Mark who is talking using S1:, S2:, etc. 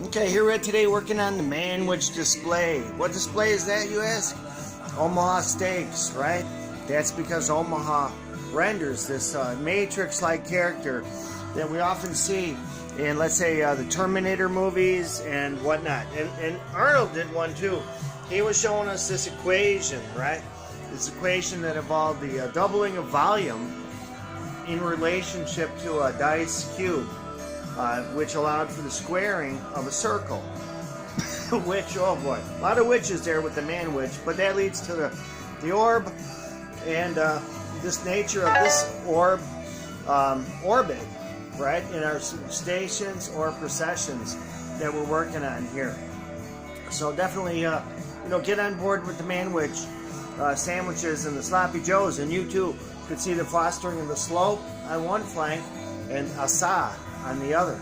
S1: Okay, here we're today working on the manwich display. What display is that, you ask? Omaha Steaks, right? That's because Omaha renders this Matrix-like character that we often see in, let's say, the Terminator movies and whatnot. And Arnold did one too. He was showing us this equation, right? This equation that involved the doubling of volume in relationship to a dice cube, which allowed for the squaring of a circle. Which, oh boy, a lot of witches there with the man-witch, but that leads to the orb and this nature of this orb orbit, right, in our stations or processions that we're working on here. So definitely, get on board with the man-witch sandwiches and the sloppy joes, and you too could see the fostering of the slope on one flank and asa on the other.